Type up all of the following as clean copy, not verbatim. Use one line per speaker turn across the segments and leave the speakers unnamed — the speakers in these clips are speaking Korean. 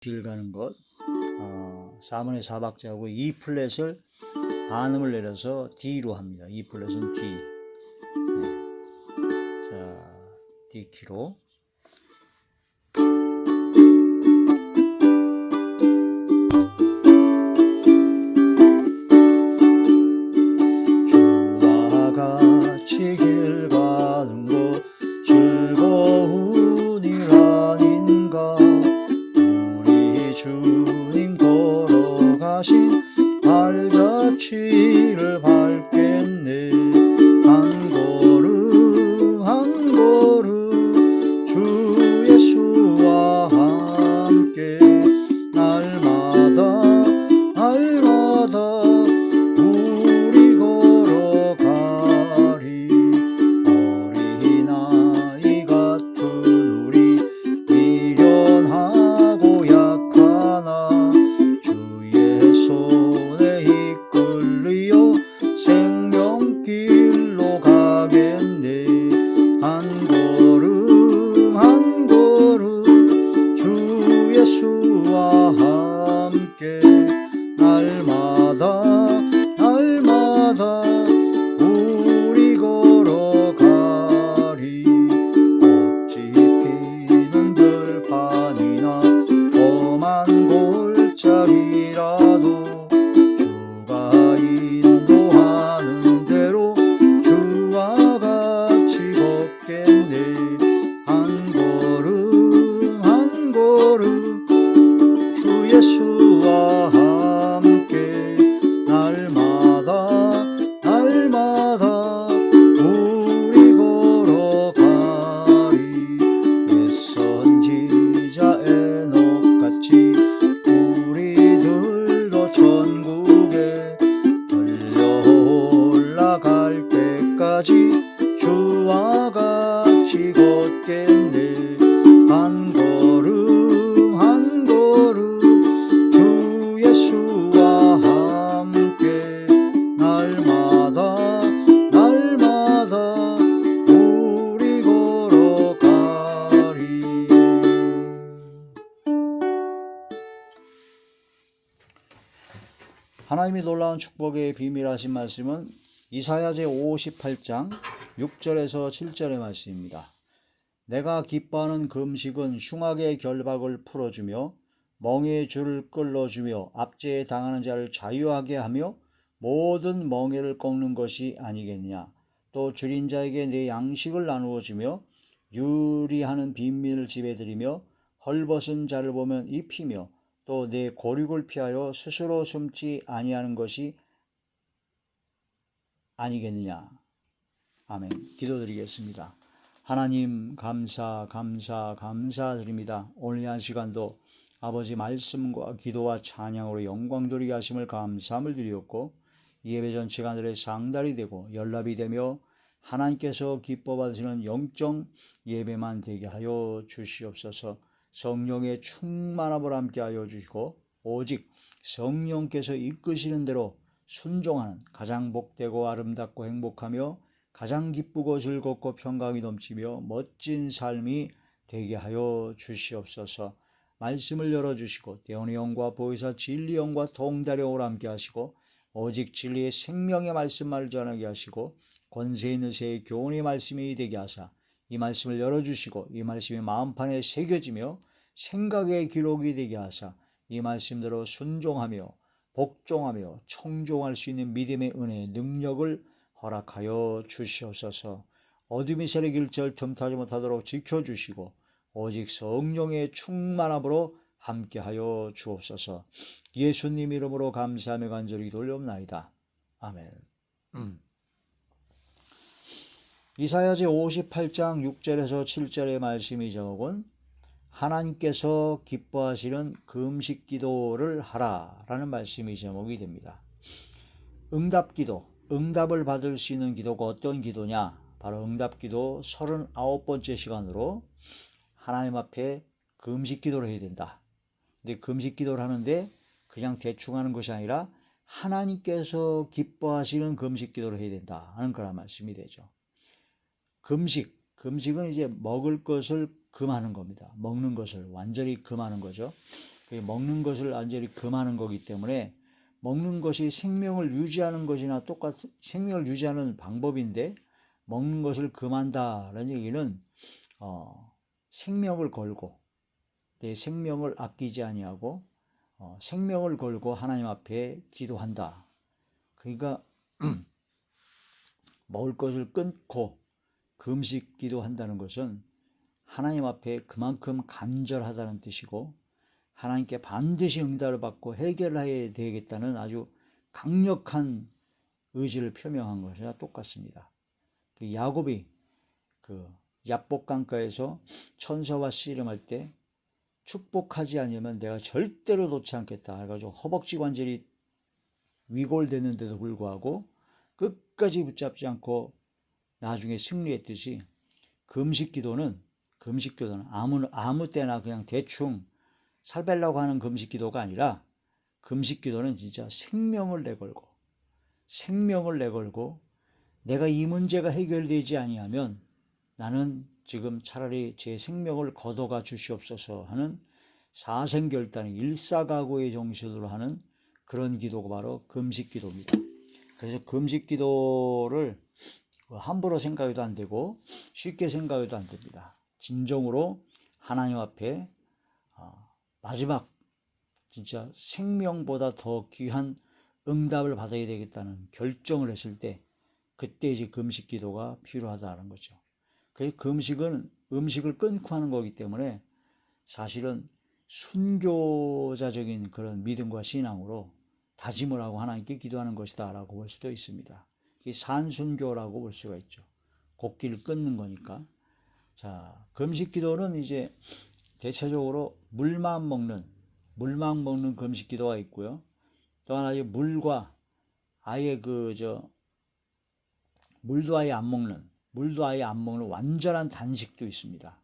딜 가는 것 4분의 4박자하고 E 플랫을 반음을 내려서 D로 합니다. E 플랫은 D. 자, D 키로 주와 같이 길 가는 곳 즐거운 일 아닌가. 우리 주님 걸어가신 발자취를 밟겠네. 한 걸음 한 걸음 주 예수와 함께 날마다 우리 걸어가리. 어린아이 같은 우리 미련하고 약하나 주의 손에 이끌리어 생명길로 가겠네. 한 걸음 한 걸음 주 예수와 함께 날마다 우리 걸어가리. 꽃이 피는 들판이나 험한 골짜기라도 주가 인도하는 대로 주와 같이 걷겠네. 한 걸음 한 걸음 주 예수와 함께 날마다 우리 걸어가리. 옛 선지자 에녹같이 우리들도 천국에 들려 올라갈 때까지 주와 같이 걷겠네. 한 걸음 한 걸음 주 예수와 함께 날마다 우리 걸어가리. 하나님이 놀라운 축복의 비밀하신 말씀은 이사야 제58장 6절에서 7절의 말씀입니다. 내가 기뻐하는 금식은 흉악의 결박을 풀어주며 멍에의 줄을 끌어주며 압제에 당하는 자를 자유하게 하며 모든 멍에를 꺾는 것이 아니겠느냐. 또 줄인 자에게 내 양식을 나누어 주며 유리하는 빈민을 집에 들이며 헐벗은 자를 보면 입히며 또 내 고륙을 피하여 스스로 숨지 아니하는 것이 아니겠느냐. 아멘. 기도드리겠습니다. 하나님 감사드립니다. 오늘 한 시간도 아버지 말씀과 기도와 찬양으로 영광 돌리게 하심을 감사함을 드리었고, 예배 전체가 하늘의 상달이 되고 연락이 되며 하나님께서 기뻐 받으시는 영적 예배만 되게 하여 주시옵소서. 성령의 충만함을 함께 하여 주시고 오직 성령께서 이끄시는 대로 순종하는 가장 복되고 아름답고 행복하며 가장 기쁘고 즐겁고 평강이 넘치며 멋진 삶이 되게 하여 주시옵소서. 말씀을 열어주시고 대언의 영과 보혜사 진리 영과 통달의 영으로 함께 하시고 오직 진리의 생명의 말씀만을 전하게 하시고 권세 있는 새의 교훈의 말씀이 되게 하사 이 말씀을 열어주시고 이 말씀이 마음판에 새겨지며 생각의 기록이 되게 하사 이 말씀대로 순종하며 복종하며 청종할 수 있는 믿음의 은혜의 능력을 허락하여 주시옵소서. 어둠이 세력 일절 틈타지 못하도록 지켜주시고 오직 성령의 충만함으로 함께하여 주옵소서. 예수님 이름으로 감사하며 간절히 돌려옵나이다. 아멘. 이사야 제58장 6절에서 7절의 말씀이 적은 하나님께서 기뻐하시는 금식 기도를 하라 라는 말씀이 제목이 됩니다. 응답기도, 응답을 받을 수 있는 기도가 어떤 기도냐? 바로 응답기도 39번째 시간으로 하나님 앞에 금식 기도를 해야 된다. 근데 금식 기도를 하는데 그냥 대충 하는 것이 아니라 하나님께서 기뻐하시는 금식 기도를 해야 된다 하는 그런 말씀이 되죠. 금식은 이제 먹을 것을 금하는 겁니다. 먹는 것을 완전히 금하는 거죠. 먹는 것을 완전히 금하는 거기 때문에 먹는 것이 생명을 유지하는 것이나 똑같은 생명을 유지하는 방법인데 먹는 것을 금한다라는 얘기는 생명을 걸고 내 생명을 아끼지 아니하고 생명을 걸고 하나님 앞에 기도한다. 그러니까 먹을 것을 끊고 금식 기도한다는 것은 하나님 앞에 그만큼 간절하다는 뜻이고 하나님께 반드시 응답을 받고 해결해야 되겠다는 아주 강력한 의지를 표명한 것이나 똑같습니다. 야곱이 야복강가에서 천사와 씨름할 때 축복하지 않으면 내가 절대로 놓지 않겠다 해가지고 허벅지 관절이 위골됐는데도 불구하고 끝까지 붙잡지 않고 나중에 승리했듯이 금식기도는 아무 때나 그냥 대충 살 빼려고 하는 금식기도가 아니라 금식기도는 진짜 생명을 내걸고 내가 이 문제가 해결되지 아니하면 나는 지금 차라리 제 생명을 거둬가 주시옵소서 하는 사생결단의 일사각오의 정신으로 하는 그런 기도가 바로 금식기도입니다. 그래서 금식기도를 함부로 생각해도 안 되고 쉽게 생각해도 안 됩니다. 진정으로 하나님 앞에 마지막 진짜 생명보다 더 귀한 응답을 받아야 되겠다는 결정을 했을 때 그때 이제 금식 기도가 필요하다는 거죠. 그래서 금식은 음식을 끊고 하는 거기 때문에 사실은 순교자적인 그런 믿음과 신앙으로 다짐을 하고 하나님께 기도하는 것이다 라고 볼 수도 있습니다. 이게 산순교라고 볼 수가 있죠. 곡기를 끊는 거니까. 자, 금식 기도는 이제 대체적으로 물만 먹는 금식 기도가 있고요. 또 하나 물과 아예 물도 아예 안 먹는 완전한 단식도 있습니다.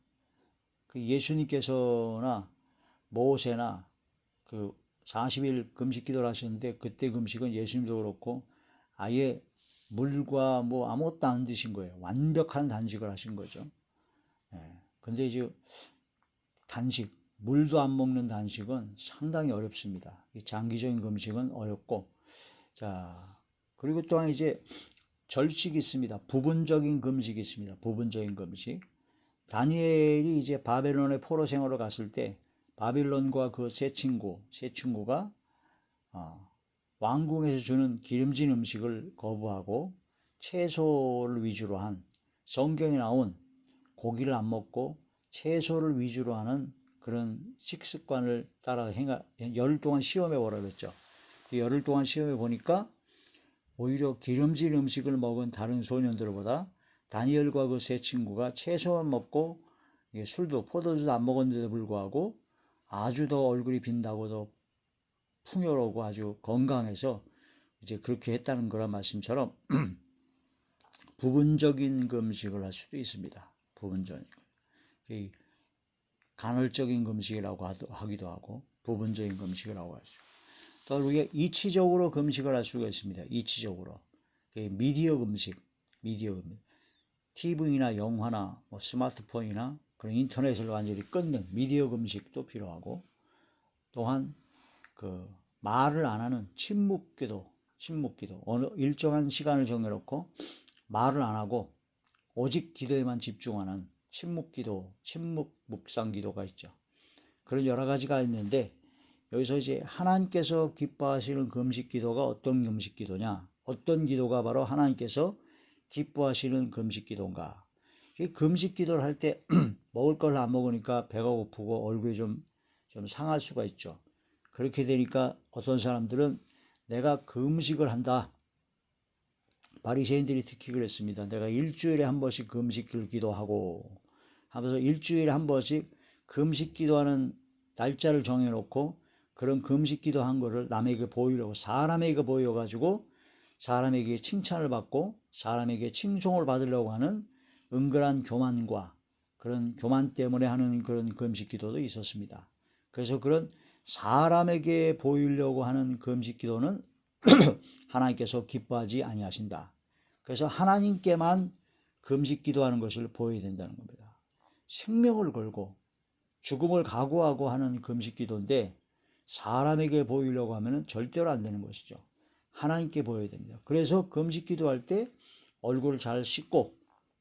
예수님께서나 모세나 40일 금식 기도를 하셨는데 그때 금식은 예수님도 그렇고 아예 물과 아무것도 안 드신 거예요. 완벽한 단식을 하신 거죠. 근데 이제 물도 안 먹는 단식은 상당히 어렵습니다. 장기적인 금식은 어렵고, 자, 그리고 또한 이제 절식이 있습니다. 부분적인 금식이 있습니다. 부분적인 금식. 다니엘이 이제 바벨론의 포로 생활을 갔을 때 바빌론과 그 세 친구가 왕궁에서 주는 기름진 음식을 거부하고 채소를 위주로 한 성경에 나온 고기를 안 먹고 채소를 위주로 하는 그런 식습관을 따라 열흘 동안 시험해 보라 그랬죠. 열흘 동안 시험해 보니까 오히려 기름진 음식을 먹은 다른 소년들보다 다니엘과 그 세 친구가 채소만 먹고 술도 포도주도 안 먹었는데도 불구하고 아주 더 얼굴이 빛나고 더 풍요로우고 아주 건강해서 이제 그렇게 했다는 거란 말씀처럼 부분적인 금식을 할 수도 있습니다. 부분적인 간헐적인 금식이라고 하기도 하고 부분적인 금식이라고 하죠. 또 우리가 이치적으로 금식을 할 수가 있습니다. 이치적으로 미디어 금식, TV나 영화나 스마트폰이나 그런 인터넷을 완전히 끊는 미디어 금식도 필요하고 또한 말을 안 하는 침묵기도 어느 일정한 시간을 정해놓고 말을 안 하고 오직 기도에만 집중하는 침묵기도, 침묵묵상기도가 있죠. 그런 여러 가지가 있는데 여기서 이제 하나님께서 기뻐하시는 금식기도가 어떤 금식기도냐? 어떤 기도가 바로 하나님께서 기뻐하시는 금식기도인가? 이 금식기도를 할 때 먹을 걸 안 먹으니까 배가 고프고 얼굴이 좀 상할 수가 있죠. 그렇게 되니까 어떤 사람들은 내가 금식을 한다. 바리새인들이 특히 그랬습니다. 내가 일주일에 한 번씩 금식을 기도하고 하면서 일주일에 한 번씩 금식 기도하는 날짜를 정해놓고 그런 금식 기도한 거를 남에게 보이려고 사람에게 보여가지고 사람에게 칭찬을 받고 사람에게 칭송을 받으려고 하는 은근한 교만과 그런 교만 때문에 하는 그런 금식 기도도 있었습니다. 그래서 그런 사람에게 보이려고 하는 금식 기도는 하나님께서 기뻐하지 아니하신다. 그래서 하나님께만 금식 기도하는 것을 보여야 된다는 겁니다. 생명을 걸고 죽음을 각오하고 하는 금식 기도인데 사람에게 보이려고 하면 절대로 안 되는 것이죠. 하나님께 보여야 됩니다. 그래서 금식 기도할 때 얼굴을 잘 씻고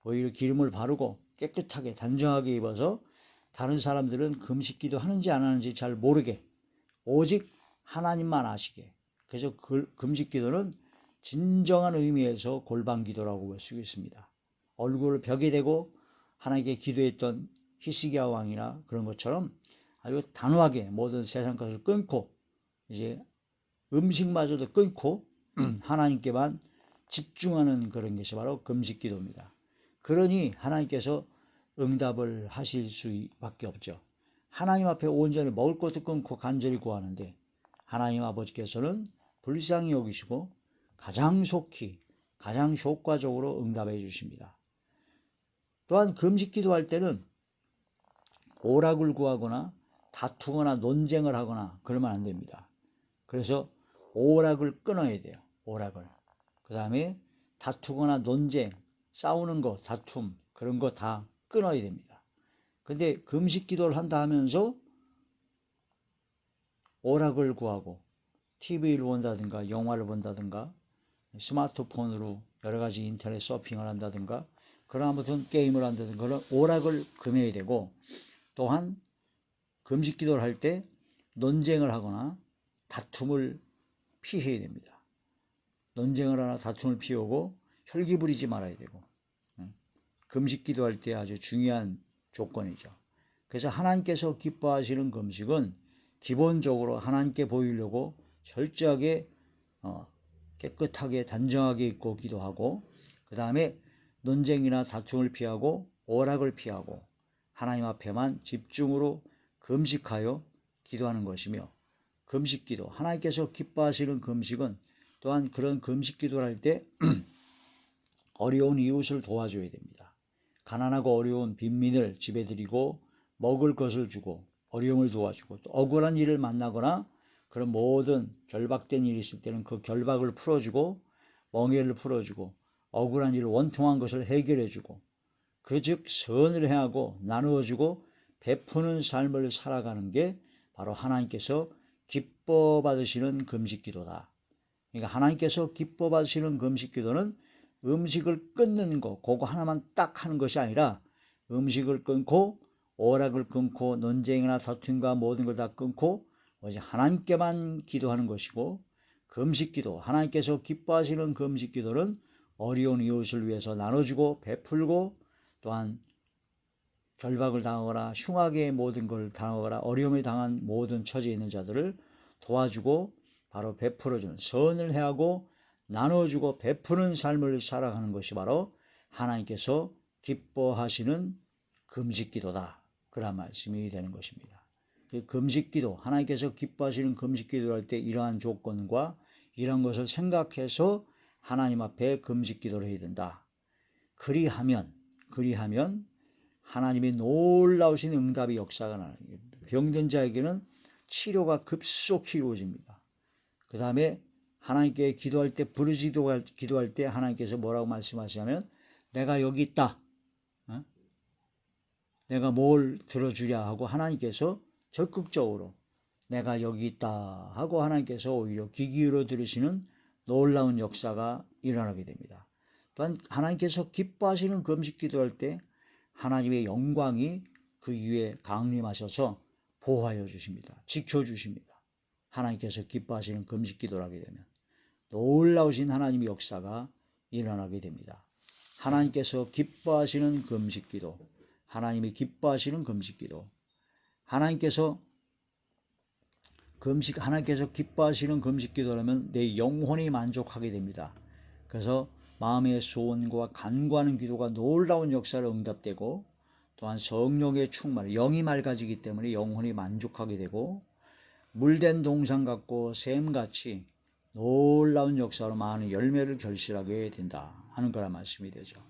오히려 기름을 바르고 깨끗하게 단정하게 입어서 다른 사람들은 금식 기도 하는지 안 하는지 잘 모르게 오직 하나님만 아시게. 그래서 금식 기도는 진정한 의미에서 골방 기도라고 볼 수 있습니다. 얼굴을 벽에 대고 하나님께 기도했던 히스기야 왕이나 그런 것처럼 아주 단호하게 모든 세상 것을 끊고 이제 음식마저도 끊고 하나님께만 집중하는 그런 것이 바로 금식 기도입니다. 그러니 하나님께서 응답을 하실 수밖에 없죠. 하나님 앞에 온전히 먹을 것도 끊고 간절히 구하는데 하나님 아버지께서는 불쌍히 여기시고 가장 속히 가장 효과적으로 응답해 주십니다. 또한 금식 기도할 때는 오락을 구하거나 다투거나 논쟁을 하거나 그러면 안 됩니다. 그래서 오락을 끊어야 돼요. 오락을. 그 다음에 다투거나 논쟁, 싸우는 거, 다툼 그런 거 다 끊어야 됩니다. 근데 금식 기도를 한다 하면서 오락을 구하고 TV를 본다든가 영화를 본다든가 스마트폰으로 여러 가지 인터넷 서핑을 한다든가 그런 아무튼 게임을 한다든가 그런 오락을 금해야 되고 또한 금식 기도를 할 때 논쟁을 하거나 다툼을 피해야 됩니다. 논쟁을 하나 다툼을 피우고 혈기 부리지 말아야 되고 금식 기도할 때 아주 중요한 조건이죠. 그래서 하나님께서 기뻐하시는 금식은 기본적으로 하나님께 보이려고 철저하게 깨끗하게 단정하게 입고 기도하고 그 다음에 논쟁이나 다툼을 피하고 오락을 피하고 하나님 앞에만 집중으로 금식하여 기도하는 것이며 금식 기도, 하나님께서 기뻐하시는 금식은 또한 그런 금식 기도를 할 때 어려운 이웃을 도와줘야 됩니다. 가난하고 어려운 빈민을 집에 들이고 먹을 것을 주고 어려움을 도와주고 또 억울한 일을 만나거나 그런 모든 결박된 일이 있을 때는 그 결박을 풀어주고 멍해를 풀어주고 억울한 일을 원통한 것을 해결해주고 그즉 선을 행하고 나누어주고 베푸는 삶을 살아가는 게 바로 하나님께서 기뻐 받으시는 금식 기도다. 그러니까 하나님께서 기뻐 받으시는 금식 기도는 음식을 끊는 거 그거 하나만 딱 하는 것이 아니라 음식을 끊고 오락을 끊고 논쟁이나 다툼과 모든 걸 다 끊고 오직 하나님께만 기도하는 것이고 금식 기도, 하나님께서 기뻐하시는 금식 기도는 어려운 이웃을 위해서 나눠주고 베풀고 또한 결박을 당하거나 흉하게 모든 걸 당하거나 어려움을 당한 모든 처지에 있는 자들을 도와주고 바로 베풀어주는 선을 해하고 나눠주고 베푸는 삶을 살아가는 것이 바로 하나님께서 기뻐하시는 금식기도다. 그런 말씀이 되는 것입니다. 그 금식기도, 하나님께서 기뻐하시는 금식기도를 할 때 이러한 조건과 이런 것을 생각해서 하나님 앞에 금식기도를 해야 된다. 그리하면 하나님의 놀라우신 응답의 역사가 나는 거예요. 병든 자에게는 치료가 급속히 이루어집니다. 그 다음에 하나님께 기도할 때 기도할 때 하나님께서 뭐라고 말씀하시냐면 내가 여기 있다. 내가 뭘 들어주랴 하고 하나님께서 적극적으로 내가 여기 있다 하고 하나님께서 오히려 귀 기울여 들으시는 놀라운 역사가 일어나게 됩니다. 또한 하나님께서 기뻐하시는 금식 기도할 때 하나님의 영광이 그 위에 강림하셔서 보호하여 주십니다. 지켜주십니다. 하나님께서 기뻐하시는 금식 기도를 하게 되면 놀라우신 하나님의 역사가 일어나게 됩니다. 하나님께서 기뻐하시는 금식 기도, 하나님이 기뻐하시는 금식 기도, 하나님께서 기뻐하시는 금식 기도라면 내 영혼이 만족하게 됩니다. 그래서 마음의 소원과 간구하는 기도가 놀라운 역사로 응답되고 또한 성령의 충만, 영이 맑아지기 때문에 영혼이 만족하게 되고 물된 동상 같고 샘같이 놀라운 역사로 많은 열매를 결실하게 된다 하는 거란 말씀이 되죠.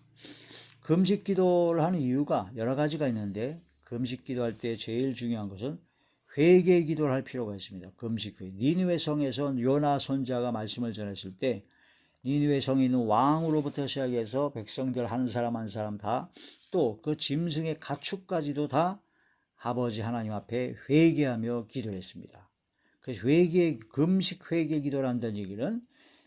금식 기도를 하는 이유가 여러 가지가 있는데 금식 기도할 때 제일 중요한 것은 회개 기도를 할 필요가 있습니다. 금식 회개. 니느웨 성에서 요나 선지자가 말씀을 전했을 때 니느웨 성에 있는 왕으로부터 시작해서 백성들 한 사람 한 사람 다 또 그 짐승의 가축까지도 다 아버지 하나님 앞에 회개하며 기도했습니다. 그래서 금식 회개 기도를 한다는 얘기는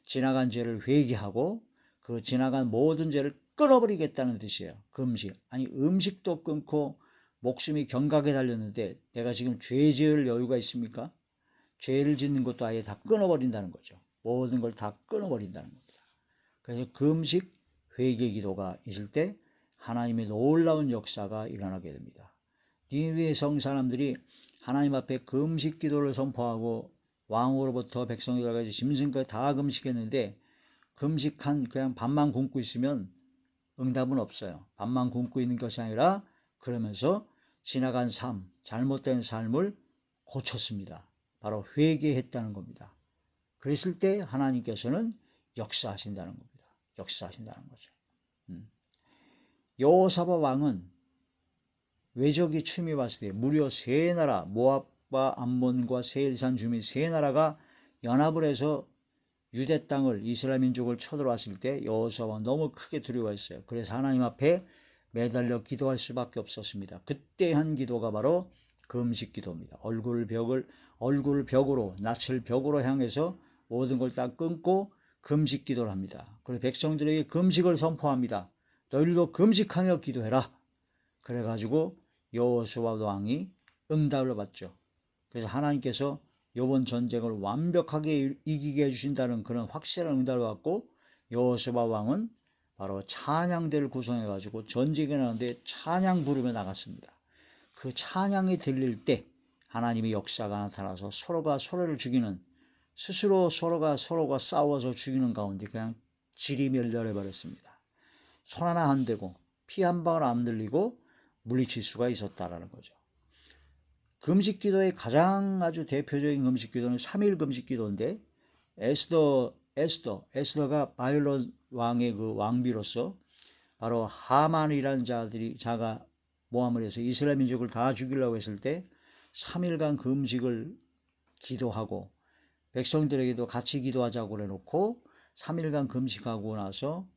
지나간 죄를 회개하고 그 지나간 모든 죄를 끊어버리겠다는 뜻이에요. 금식. 아니 음식도 끊고 목숨이 경각에 달렸는데 내가 지금 죄 지을 여유가 있습니까? 죄를 짓는 것도 아예 다 끊어버린다는 거죠. 모든 걸 다 끊어버린다는 겁니다. 그래서 금식 회개 기도가 있을 때 하나님의 놀라운 역사가 일어나게 됩니다. 니느웨 성 사람들이 하나님 앞에 금식 기도를 선포하고 왕으로부터 백성들까지 짐승까지 다 금식했는데 금식한 그냥 밥만 굶고 있으면 응답은 없어요. 밥만 굶고 있는 것이 아니라 그러면서 지나간 삶, 잘못된 삶을 고쳤습니다. 바로 회개했다는 겁니다. 그랬을 때 하나님께서는 역사하신다는 겁니다. 역사하신다는 거죠. 여호사밧 왕은 외적이 침입했을 때 무려 세 나라, 모압과 암몬과 세일산 주민 세 나라가 연합을 해서 유대 땅을 이스라엘 민족을 쳐들어왔을 때 여호사밧은 너무 크게 두려워했어요. 그래서 하나님 앞에 매달려 기도할 수밖에 없었습니다. 그때 한 기도가 바로 금식 기도입니다. 얼굴을 벽으로 낯을 벽으로 향해서 모든 걸 다 끊고 금식 기도를 합니다. 그리고 백성들에게 금식을 선포합니다. 너희들도 금식하며 기도해라. 그래가지고 여호사밧 왕이 응답을 받죠. 그래서 하나님께서 이번 전쟁을 완벽하게 이기게 해주신다는 그런 확실한 응답을 받고 여호사밧 왕은 바로 찬양대를 구성해가지고 전쟁에 나가는데 찬양 부르며 나갔습니다. 그 찬양이 들릴 때 하나님의 역사가 나타나서 서로가 서로를 죽이는 스스로 서로가 싸워서 죽이는 가운데 그냥 질이 멸렬해버렸습니다. 손 하나 안 대고 피 한 방울 안 들리고 물리칠 수가 있었다라는 거죠. 금식 기도의 가장 아주 대표적인 금식 기도는 3일 금식 기도인데 에스더가 바빌론 왕의 그 왕비로서 바로 하만이라는 자가 모함을 해서 이스라엘 민족을 다 죽이려고 했을 때 3일간 금식을 기도하고 백성들에게도 같이 기도하자고 해놓고 3일간 금식하고 나서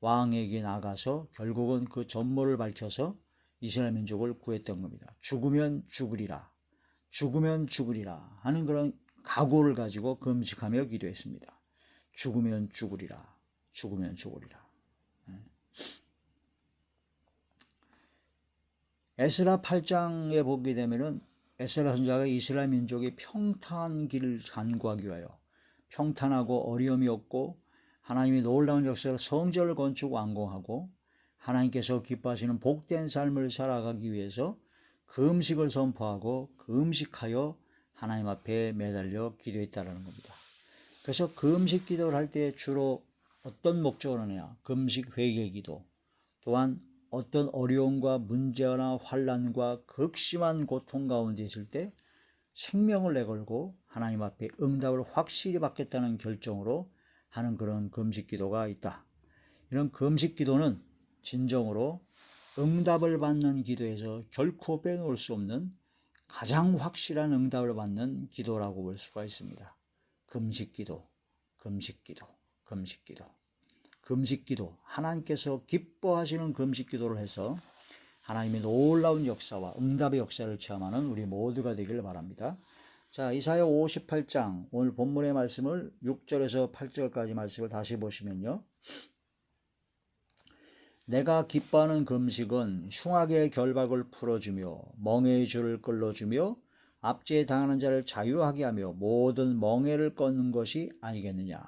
왕에게 나가서 결국은 그 전모를 밝혀서 이스라엘 민족을 구했던 겁니다. 죽으면 죽으리라 하는 그런 각오를 가지고 금식하며 기도했습니다. 죽으면 죽으리라. 에스라 8장에 보게 되면은 에스라 선지자가 이스라엘 민족의 평탄한 길을 간구하기 위하여 평탄하고 어려움이 없고 하나님의 놀라운 역사로 성전을 건축 완공하고 하나님께서 기뻐하시는 복된 삶을 살아가기 위해서 금식을 선포하고 금식하여 하나님 앞에 매달려 기도했다는 겁니다. 그래서 금식 기도를 할 때 주로 어떤 목적으로 하느냐? 금식 회개 기도, 또한 어떤 어려움과 문제나 환난과 극심한 고통 가운데 있을 때 생명을 내걸고 하나님 앞에 응답을 확실히 받겠다는 결정으로 하는 그런 금식 기도가 있다. 이런 금식 기도는 진정으로 응답을 받는 기도에서 결코 빼놓을 수 없는 가장 확실한 응답을 받는 기도라고 볼 수가 있습니다. 금식 기도. 하나님께서 기뻐하시는 금식 기도를 해서 하나님의 놀라운 역사와 응답의 역사를 체험하는 우리 모두가 되기를 바랍니다. 자, 이사야 58장 오늘 본문의 말씀을 6절에서 8절까지 말씀을 다시 보시면요. 내가 기뻐하는 금식은 흉악의 결박을 풀어주며 멍에의 줄을 끌어주며 압제에 당하는 자를 자유하게 하며 모든 멍에를 꺾는 것이 아니겠느냐.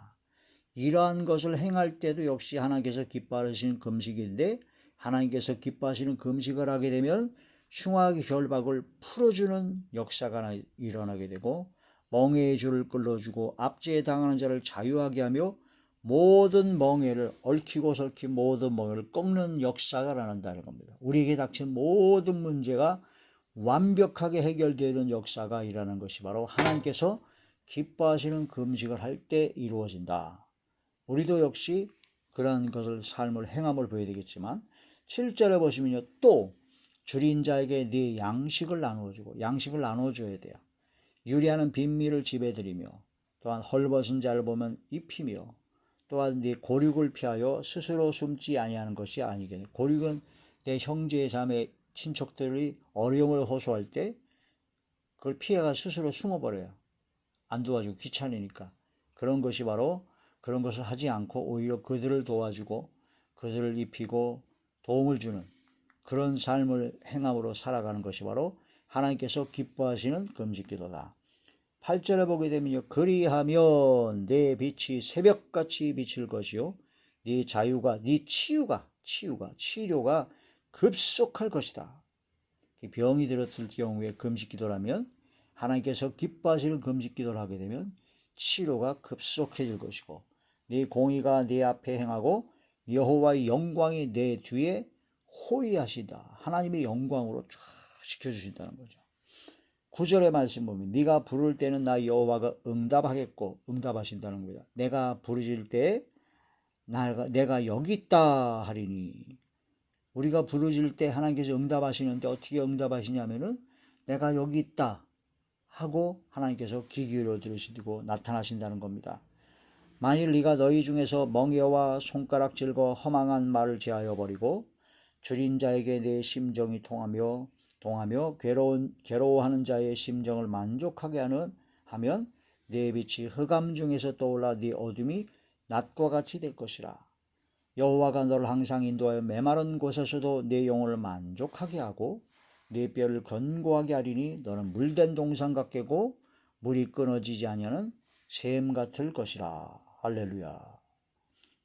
이러한 것을 행할 때도 역시 하나님께서 기뻐하시는 금식인데 하나님께서 기뻐하시는 금식을 하게 되면 흉악의 결박을 풀어주는 역사가 일어나게 되고 멍에의 줄을 끌어주고 압제에 당하는 자를 자유하게 하며 모든 멍에를 얽히고 설킨 모든 멍에를 꺾는 역사가 일어난다는 겁니다. 우리에게 닥친 모든 문제가 완벽하게 해결되는 역사가 일어나는 것이 바로 하나님께서 기뻐하시는 금식을 할 때 이루어진다. 우리도 역시 그러한 것을 삶을 행함을 보여야 되겠지만 7절에 보시면요. 또 줄인 자에게 네 양식을 나눠줘야 돼요. 유리하는 빈미를 집에 들이며 또한 헐벗은 자를 보면 입히며 또한 네 고륙을 피하여 스스로 숨지 아니하는 것이 아니겠네. 고륙은 내 형제 자매 친척들이 어려움을 호소할 때 그걸 피해가 스스로 숨어버려요. 안 도와주고 귀찮으니까. 그런 것이 바로 그런 것을 하지 않고 오히려 그들을 도와주고 그들을 입히고 도움을 주는 그런 삶을 행함으로 살아가는 것이 바로 하나님께서 기뻐하시는 금식기도다. 8절에 보게 되면요. 그리하면 내 빛이 새벽같이 비칠 것이요. 네 자유가 네 치료가 급속할 것이다. 병이 들었을 경우에 금식기도라면 하나님께서 기뻐하시는 금식기도를 하게 되면 치료가 급속해질 것이고 네 공의가 네 앞에 행하고 여호와의 영광이 내 뒤에 호위하신다. 하나님의 영광으로 쫙 시켜주신다는 거죠. 9절의 말씀 보면 네가 부를 때는 나 여호와가 응답하신다는 거다. 내가 부르실 때 내가 여기 있다 하리니. 우리가 부르실 때 하나님께서 응답하시는데 어떻게 응답하시냐면은 내가 여기 있다 하고 하나님께서 귀 기울여 들으시고 나타나신다는 겁니다. 만일 네가 너희 중에서 멍에와 손가락질과 허망한 말을 제하여 버리고 줄인 자에게 내 심정이 통하며 괴로워하는 자의 심정을 만족하게 하면 내 빛이 흑암 중에서 떠올라 네 어둠이 낮과 같이 될 것이라. 여호와가 너를 항상 인도하여 메마른 곳에서도 내 영혼을 만족하게 하고 내 뼈를 견고하게 하리니 너는 물된 동산 같게고 물이 끊어지지 아니하는 샘 같을 것이라. 할렐루야.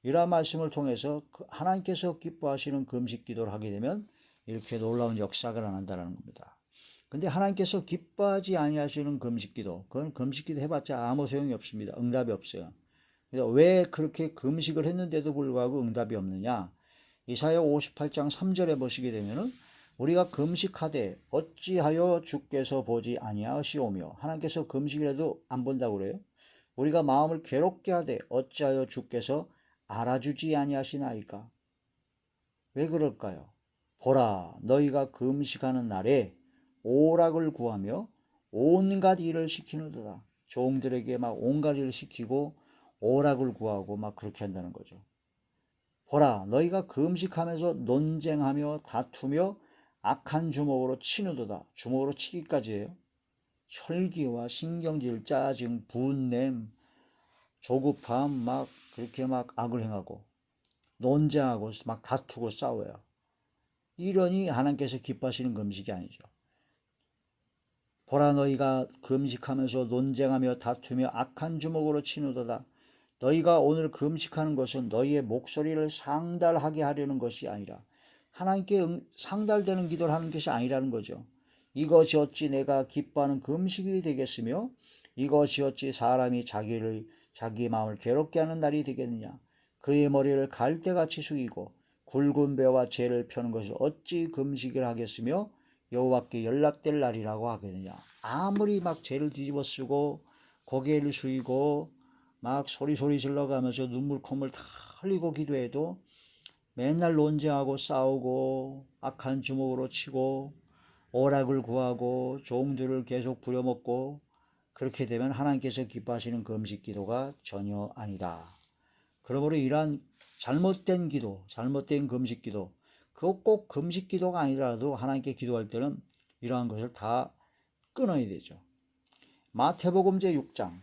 이러한 말씀을 통해서 하나님께서 기뻐하시는 금식 기도를 하게 되면 이렇게 놀라운 역사가 일어난다는 겁니다. 근데 하나님께서 기뻐하지 아니하시는 금식 기도, 그건 금식 기도 해봤자 아무 소용이 없습니다. 응답이 없어요. 그래서 왜 그렇게 금식을 했는데도 불구하고 응답이 없느냐? 이사야 58장 3절에 보시게 되면은 우리가 금식하되 어찌하여 주께서 보지 아니하시오며, 하나님께서 금식을 해도 안 본다고 그래요. 우리가 마음을 괴롭게 하되 어찌하여 주께서 알아주지 아니하시나이까? 왜 그럴까요? 보라, 너희가 금식하는 날에 오락을 구하며 온갖 일을 시키는도다. 종들에게 막 온갖 일을 시키고 오락을 구하고 막 그렇게 한다는 거죠. 보라, 너희가 금식하면서 논쟁하며 다투며 악한 주먹으로 치는도다. 주먹으로 치기까지 해요. 혈기와 신경질, 짜증, 분냄, 조급함, 막 그렇게 막 악을 행하고 논쟁하고 막 다투고 싸워요. 이러니 하나님께서 기뻐하시는 금식이 아니죠. 보라, 너희가 금식하면서 논쟁하며 다투며 악한 주먹으로 치누도다. 너희가 오늘 금식하는 것은 너희의 목소리를 상달하게 하려는 것이 아니라 하나님께 상달되는 기도를 하는 것이 아니라는 거죠. 이것이 어찌 내가 기뻐하는 금식이 되겠으며 이것이 어찌 사람이 자기 마음을 괴롭게 하는 날이 되겠느냐. 그의 머리를 갈대같이 숙이고 굵은 배와 죄를 펴는 것을 어찌 금식을 하겠으며 여호와께 연락될 날이라고 하겠느냐. 아무리 막 죄를 뒤집어 쓰고 고개를 숙이고 막 소리 질러가면서 눈물 콧물 다 흘리고 기도해도 맨날 논쟁하고 싸우고 악한 주먹으로 치고 오락을 구하고 종들을 계속 부려먹고 그렇게 되면 하나님께서 기뻐하시는 금식 기도가 전혀 아니다. 그러므로 이러한 잘못된 기도, 잘못된 금식 기도, 그거 꼭 금식 기도가 아니라도 하나님께 기도할 때는 이러한 것을 다 끊어야 되죠. 마태복음 제6장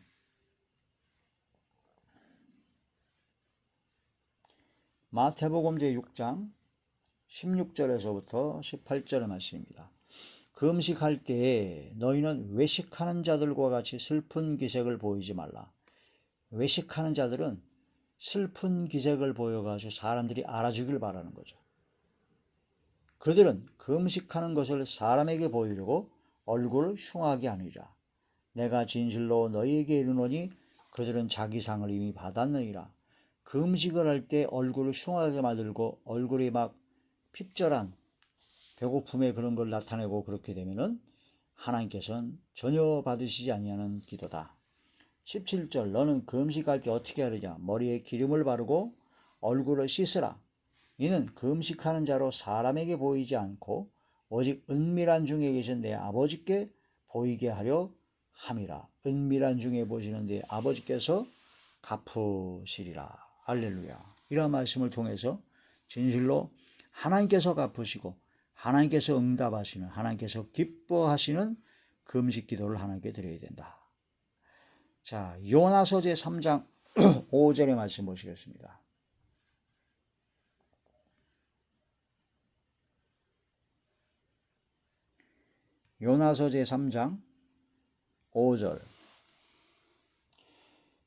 마태복음 제6장 16절에서부터 18절의 말씀입니다. 금식할 때에 너희는 외식하는 자들과 같이 슬픈 기색을 보이지 말라. 외식하는 자들은 슬픈 기색을 보여가지고 사람들이 알아주길 바라는 거죠. 그들은 금식하는 것을 사람에게 보이려고 얼굴을 흉하게 하느니라. 내가 진실로 너희에게 이르노니 그들은 자기 상을 이미 받았느니라. 금식을 할 때 얼굴을 흉하게 만들고 얼굴이 막 핍절한 배고픔의 그런 걸 나타내고 그렇게 되면은 하나님께서는 전혀 받으시지 아니하는 기도다. 17절 너는 금식할 때 어떻게 하느냐. 머리에 기름을 바르고 얼굴을 씻으라. 이는 금식하는 자로 사람에게 보이지 않고 오직 은밀한 중에 계신 내 아버지께 보이게 하려 함이라. 은밀한 중에 보시는 내 아버지께서 갚으시리라. 할렐루야. 이런 말씀을 통해서 진실로 하나님께서 갚으시고 하나님께서 응답하시는, 하나님께서 기뻐하시는 금식 기도를 하나님께 드려야 된다. 자, 요나서 제3장 5절의 말씀 보시겠습니다. 요나서 제3장 5절.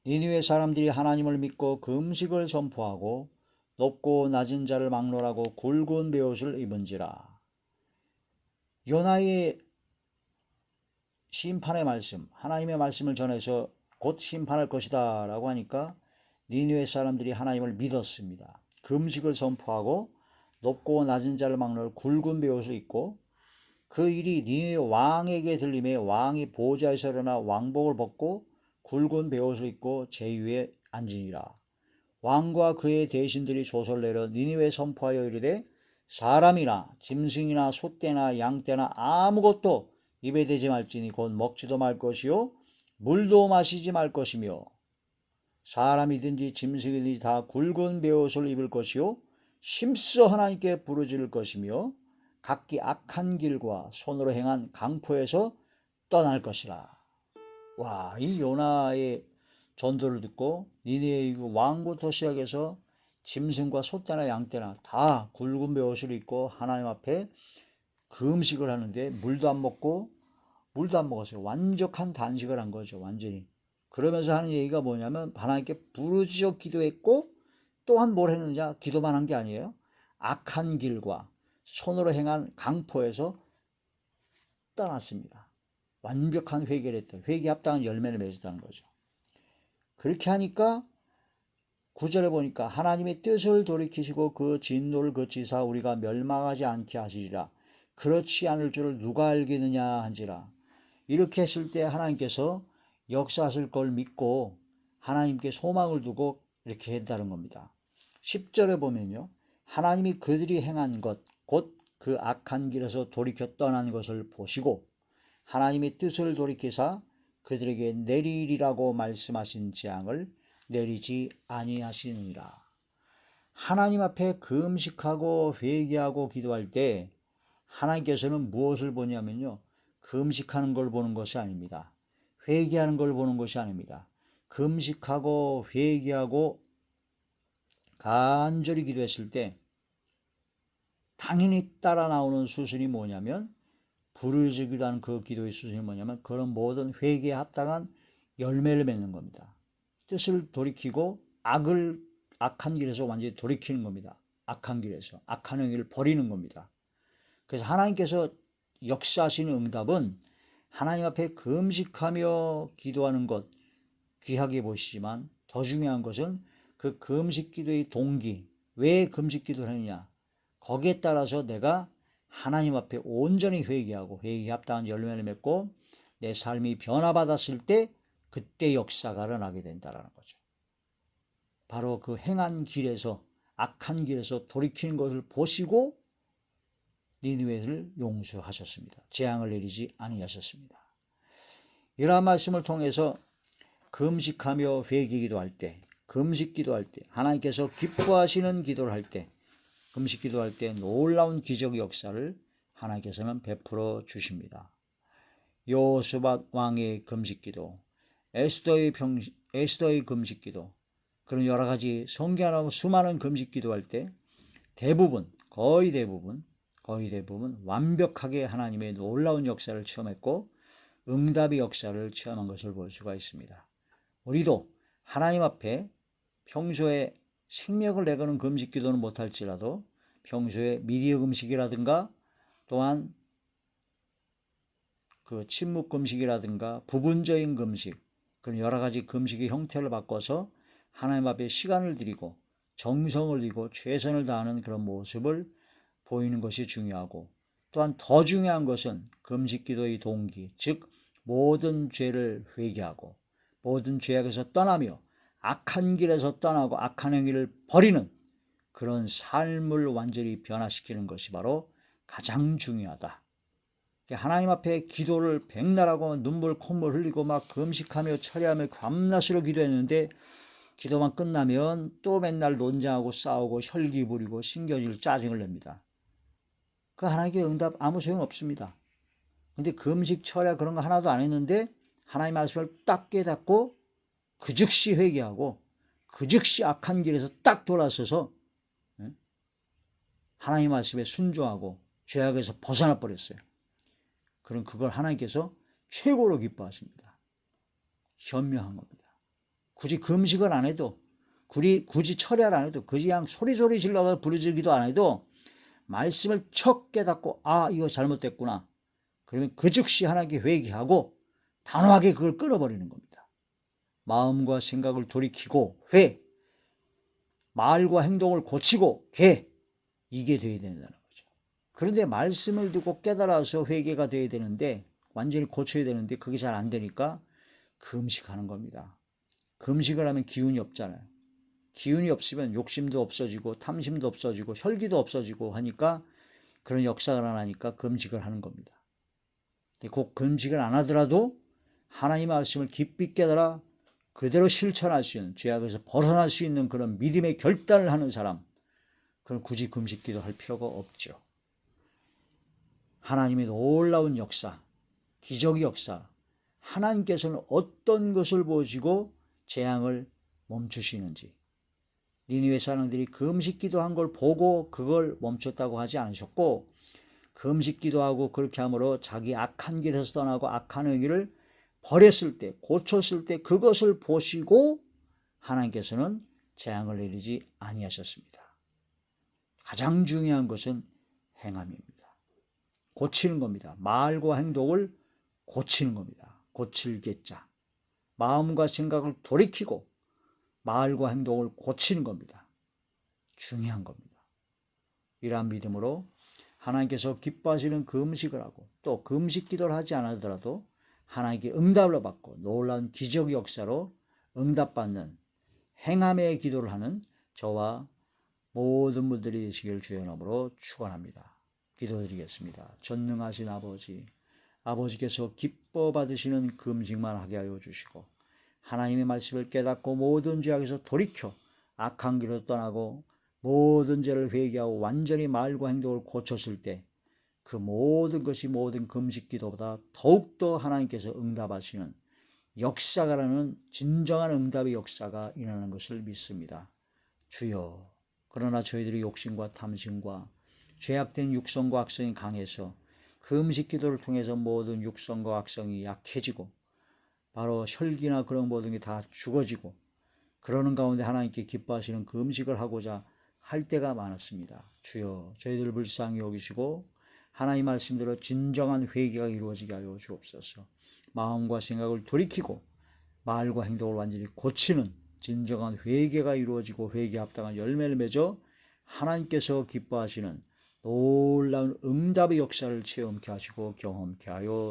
니느웨 사람들이 하나님을 믿고 금식을 선포하고 높고 낮은 자를 막론하고 굵은 베옷을 입은지라. 요나의 심판의 말씀, 하나님의 말씀을 전해서 곧 심판할 것이다 라고 하니까 니느웨 사람들이 하나님을 믿었습니다. 금식을 선포하고 높고 낮은 자를 막론하고 굵은 베옷을 입고, 그 일이 니느웨 왕에게 들림에 왕이 보좌에서 일어나 왕복을 벗고 굵은 베옷을 입고 제위에 앉으니라. 왕과 그의 대신들이 조서를 내려 니느웨에 선포하여 이르되 사람이나 짐승이나 소떼나 양떼나 아무것도 입에 대지 말지니 곧 먹지도 말 것이요 물도 마시지 말 것이며, 사람이든지 짐승이든지 다 굵은 베옷을 입을 것이요 힘써 하나님께 부르짖을 것이며 각기 악한 길과 손으로 행한 강포에서 떠날 것이라. 와, 이 요나의 전도를 듣고 니느웨의 왕부터 시작해서 짐승과 소떼나 양떼나 다 굵은 베옷을 입고 하나님 앞에 금식을 하는데 물도 안 먹었어요. 완벽한 단식을 한 거죠, 완전히. 그러면서 하는 얘기가 뭐냐면 하나님께 부르짖어 기도했고, 또한 뭘 했느냐? 기도만 한 게 아니에요. 악한 길과 손으로 행한 강포에서 떠났습니다. 완벽한 회개를 했다. 회개에 합당한 열매를 맺었다는 거죠. 그렇게 하니까 9절에 보니까 하나님의 뜻을 돌이키시고 그 진노를 그치사 우리가 멸망하지 않게 하시리라. 그렇지 않을 줄을 누가 알겠느냐 한지라. 이렇게 했을 때 하나님께서 역사하실 걸 믿고 하나님께 소망을 두고 이렇게 했다는 겁니다. 10절에 보면요, 하나님이 그들이 행한 것 곧 그 악한 길에서 돌이켜 떠난 것을 보시고 하나님의 뜻을 돌이키사 그들에게 내리리라고 말씀하신 재앙을 내리지 아니하시느니라. 하나님 앞에 금식하고 회개하고 기도할 때 하나님께서는 무엇을 보냐면요, 금식하는 걸 보는 것이 아닙니다. 회개하는 걸 보는 것이 아닙니다. 금식하고 회개하고 간절히 기도했을 때 당연히 따라 나오는 수순이 뭐냐면, 부르짖기도 하는 그 기도의 수순이 뭐냐면 그런 모든 회개에 합당한 열매를 맺는 겁니다. 뜻을 돌이키고 악한 길에서 완전히 돌이키는 겁니다. 악한 길에서 악한 행위를 버리는 겁니다. 그래서 하나님께서 역사하시는 응답은 하나님 앞에 금식하며 기도하는 것 귀하게 보시지만, 더 중요한 것은 그 금식 기도의 동기, 왜 금식 기도를 하느냐, 거기에 따라서 내가 하나님 앞에 온전히 회개하고 회개에 합당한 열매를 맺고 내 삶이 변화받았을 때 그때 역사가 일어나게 된다는 거죠. 바로 그 행한 길에서, 악한 길에서 돌이키는 것을 보시고 니느웨를 용서하셨습니다. 재앙을 내리지 아니하셨습니다. 이러한 말씀을 통해서 금식하며 회개 기도할 때, 금식 기도할 때, 하나님께서 기뻐하시는 기도를 할 때, 금식 기도할 때 놀라운 기적의 역사를 하나님께서는 베풀어 주십니다. 여호수밧 왕의 금식 기도, 에스더의 금식 기도, 그런 여러 가지 성경에 나오는 수많은 금식 기도할 때 거의 대부분 완벽하게 하나님의 놀라운 역사를 체험했고 응답의 역사를 체험한 것을 볼 수가 있습니다. 우리도 하나님 앞에 평소에 생명을 내거는 금식 기도는 못할지라도 평소에 미디어 금식이라든가 또한 그 침묵 금식이라든가 부분적인 금식, 그런 여러 가지 금식의 형태를 바꿔서 하나님 앞에 시간을 들이고 정성을 들이고 최선을 다하는 그런 모습을 보이는 것이 중요하고, 또한 더 중요한 것은 금식 기도의 동기, 즉 모든 죄를 회개하고 모든 죄악에서 떠나며 악한 길에서 떠나고 악한 행위를 버리는 그런 삶을 완전히 변화시키는 것이 바로 가장 중요하다. 하나님 앞에 기도를 백날하고 눈물 콧물 흘리고 막 금식하며 철야하며 밤낮으로 기도했는데 기도만 끝나면 또 맨날 논쟁하고 싸우고 혈기 부리고 신경질 짜증을 냅니다. 그 하나님께 응답 아무 소용 없습니다. 근데 금식 철야 그런 거 하나도 안 했는데 하나님 말씀을 딱 깨닫고 그 즉시 회개하고 그 즉시 악한 길에서 딱 돌아서서 하나님 말씀에 순종하고 죄악에서 벗어나 버렸어요. 그럼 그걸 하나님께서 최고로 기뻐하십니다. 현명한 겁니다. 굳이 금식을 안 해도, 굳이 철야를 안 해도, 그냥 소리소리 질러서 부르짖기도 안 해도 말씀을 척 깨닫고 아 이거 잘못됐구나. 그러면 그 즉시 하나님께 회개하고 단호하게 그걸 끊어버리는 겁니다. 마음과 생각을 돌이키고 말과 행동을 고치고 이게 돼야 된다는 거죠. 그런데 말씀을 듣고 깨달아서 회개가 돼야 되는데, 완전히 고쳐야 되는데 그게 잘 안 되니까 금식하는 겁니다. 금식을 하면 기운이 없잖아요. 기운이 없으면 욕심도 없어지고 탐심도 없어지고 혈기도 없어지고 하니까 그런 역사가 나니까 금식을 하는 겁니다. 꼭 금식을 안 하더라도 하나님의 말씀을 깊이 깨달아 그대로 실천할 수 있는, 죄악에서 벗어날 수 있는 그런 믿음의 결단을 하는 사람, 그럼 굳이 금식기도 할 필요가 없죠. 하나님의 놀라운 역사, 기적의 역사, 하나님께서는 어떤 것을 보시고 재앙을 멈추시는지, 니느웨 사람들이 금식기도 한 걸 보고 그걸 멈췄다고 하지 않으셨고, 금식기도 하고 그렇게 함으로 자기 악한 길에서 떠나고 악한 행위를 버렸을 때, 고쳤을 때 그것을 보시고 하나님께서는 재앙을 내리지 아니하셨습니다. 가장 중요한 것은 행함입니다. 고치는 겁니다. 말과 행동을 고치는 겁니다. 고칠게자. 마음과 생각을 돌이키고 말과 행동을 고치는 겁니다. 중요한 겁니다. 이러한 믿음으로 하나님께서 기뻐하시는 금식을 하고 또 금식 기도를 하지 않았더라도 하나님께 응답을 받고 놀라운 기적의 역사로 응답받는 행함의 기도를 하는 저와 모든 분들이 되시길 주의 이름으로 축원합니다. 기도드리겠습니다. 전능하신 아버지, 아버지께서 기뻐 받으시는 금식만 하게 하여 주시고 하나님의 말씀을 깨닫고 모든 죄악에서 돌이켜 악한 길을 떠나고 모든 죄를 회개하고 완전히 말과 행동을 고쳤을 때 그 모든 것이 모든 금식 기도보다 더욱더 하나님께서 응답하시는 역사가라는 진정한 응답의 역사가 일어나는 것을 믿습니다. 주여, 그러나 저희들이 욕심과 탐심과 죄악된 육성과 악성이 강해서 금식 기도를 통해서 모든 육성과 악성이 약해지고 바로 혈기나 그런 모든 게 다 죽어지고 그러는 가운데 하나님께 기뻐하시는 금식을 하고자 할 때가 많았습니다. 주여, 저희들을 불쌍히 여기시고 하나님 말씀대로 진정한 회개가 이루어지게 하여 주옵소서. 마음과 생각을 돌이키고 말과 행동을 완전히 고치는 진정한 회개가 이루어지고 회개에 합당한 열매를 맺어 하나님께서 기뻐하시는 놀라운 응답의 역사를 체험케 하시고 경험케 하여